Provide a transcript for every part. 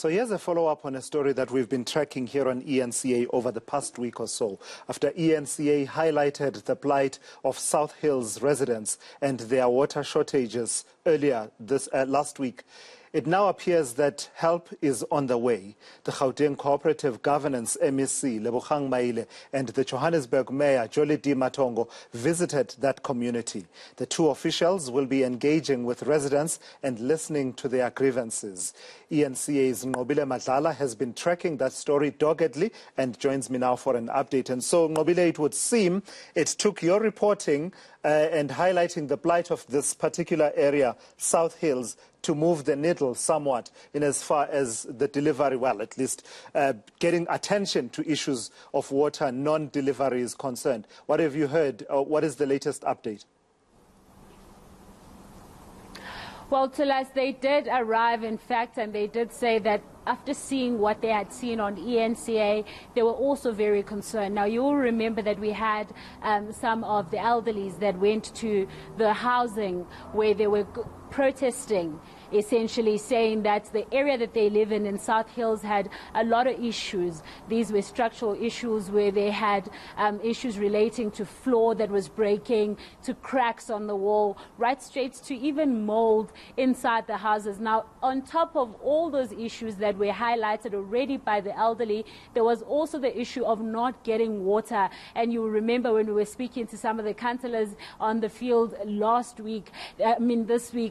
So here's a follow-up on a story that we've been tracking here on eNCA over the past week or so. After eNCA highlighted the plight of South Hills residents and their water shortages earlier last week, it now appears that help is on the way. The Gauteng Cooperative Governance MEC, Lebogang Maile, and the Johannesburg Mayor, Nqobile Madlala, visited that community. The two officials will be engaging with residents and listening to their grievances. eNCA's Nqobile Madlala has been tracking that story doggedly and joins me now for an update. And so, Nqobile, it would seem it took your reporting and highlighting the plight of this particular area, South Hills, to move the needle somewhat in as far as the delivery, well, at least getting attention to issues of water non-delivery is concerned. What have you heard? What is the latest update? Well, Tulas, they did arrive, in fact, and they did say that after seeing what they had seen on eNCA, they were also very concerned. Now, you will remember that we had some of the elderlies that went to the housing where they were protesting, essentially saying that the area that they live in South Hills had a lot of issues. These were structural issues where they had issues relating to floor that was breaking, to cracks on the wall, right straight to even mold inside the houses. Now, on top of all those issues that were highlighted already by the elderly, there was also the issue of not getting water. And you remember when we were speaking to some of the councillors on the field last week,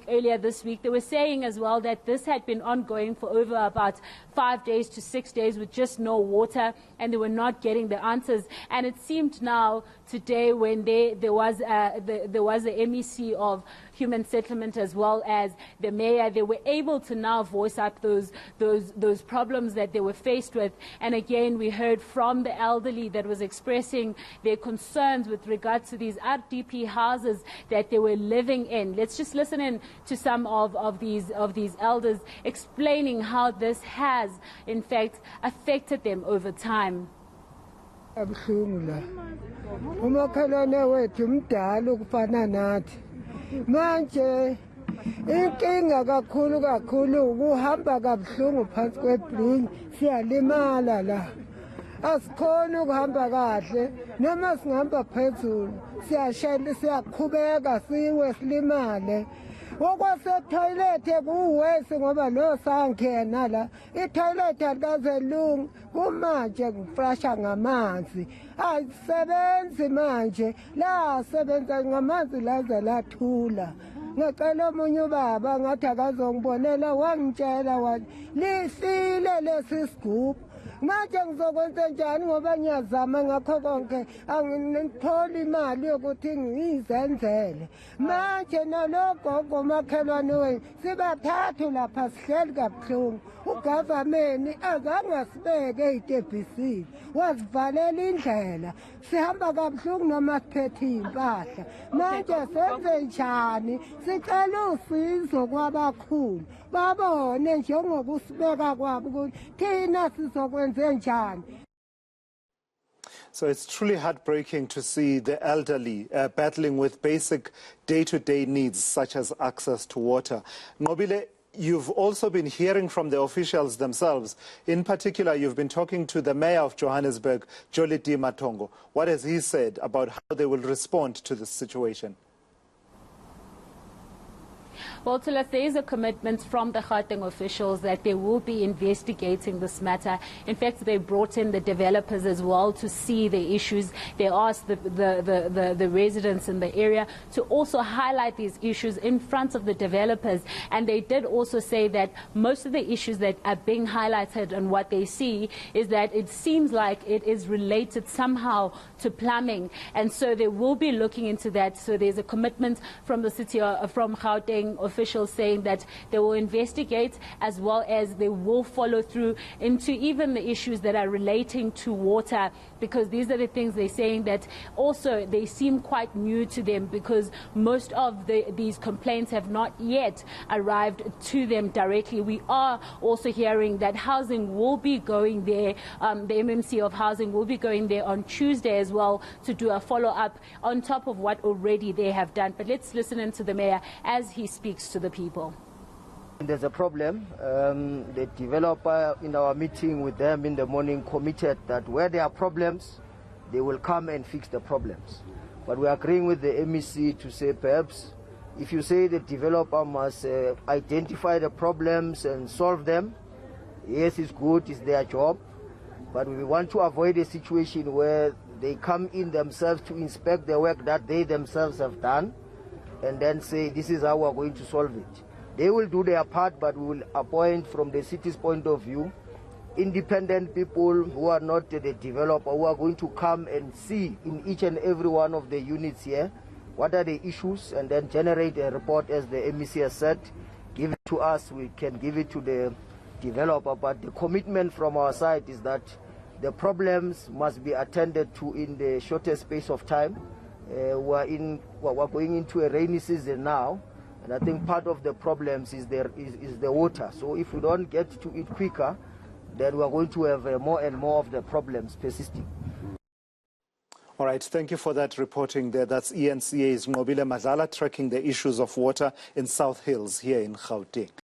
earlier this week, they were saying as well that this had been ongoing for over about 5 days to 6 days with just no water, and they were not getting the answers. And it seemed now today when there was the MEC of Human Settlement as well as the mayor, they were able to now voice up those problems that they were faced with. And again, we heard from the elderly that was expressing their concerns with regards to these RDP houses that they were living in. Let's just listen in to some of these elders explaining how this has, in fact, affected them over time. Umakhelwane wethu umdala ukufana nathi manje inkinga kakhulu ukuhamba kabuhlungu phansi kwebridge siyalimala la asikhona ukuhamba kahle noma singihamba phezulu siyaqhubeka siwe silimale okwasetoilet kuwese ngoba lo sangena la itoilet alikazelungu kumanje ngiflasha ngamanzi ayisebenzi manje la sebenza ngamanzi laze lathula ngicela omunye ubaba ngathi akazongibonela wangitshela wathi lifile lesi sigubhu manje ngizokwenza njani ngoba ngiyazama ngakho konke angitholi imali yokuthi ngizenzele manje nalogogo makhelwane wethu sibathathu lapha sihleli kabuhlungu ugovernment azangasibeke ey'tebhisini wasivalela indlela sihamba kabuhlungu noma siphethe iy'mpahla manje senze njani sicela usizo kwabakhulu babone njengoba usibeka kwabo ukuthi thina sizokwenze njani. So it's truly heartbreaking to see the elderly battling with basic day-to-day needs such as access to water. Nqobile, you've also been hearing from the officials themselves. In particular, you've been talking to the mayor of Johannesburg, Nqobile Madlala. What has he said about how they will respond to this situation? Well, Tulas, there is a commitment from the Gauteng officials that they will be investigating this matter. In fact, they brought in the developers as well to see the issues. They asked the residents in the area to also highlight these issues in front of the developers. And they did also say that most of the issues that are being highlighted and what they see is that it seems like it is related somehow to plumbing. And so they will be looking into that. So there's a commitment from the city, from Gauteng officials saying that they will investigate as well as they will follow through into even the issues that are relating to water, because these are the things they're saying that also they seem quite new to them, because most of these complaints have not yet arrived to them directly. We are also hearing that housing will be going there, the MMC of housing will be going there on Tuesday as well to do a follow-up on top of what already they have done. But let's listen in to the mayor as he speaks to the people. There's a problem. The developer in our meeting with them in the morning committed that where there are problems, they will come and fix the problems. But we are agreeing with the MEC to say perhaps if you say the developer must identify the problems and solve them, yes, it's good, it's their job. But we want to avoid a situation where they come in themselves to inspect the work that they themselves have done and then say this is how we're going to solve it. They will do their part, but we will appoint from the city's point of view independent people who are not the developer, who are going to come and see in each and every one of the units here what are the issues and then generate a report as the MEC has said, give it to us, we can give it to the developer. But the commitment from our side is that the problems must be attended to in the shortest space of time. We're going into a rainy season now, and I think part of the problems is the water. So if we don't get to it quicker, then we are going to have more and more of the problems persisting. All right, thank you for that reporting there. That's eNCA's Nqobile Madlala tracking the issues of water in South Hills here in Gauteng.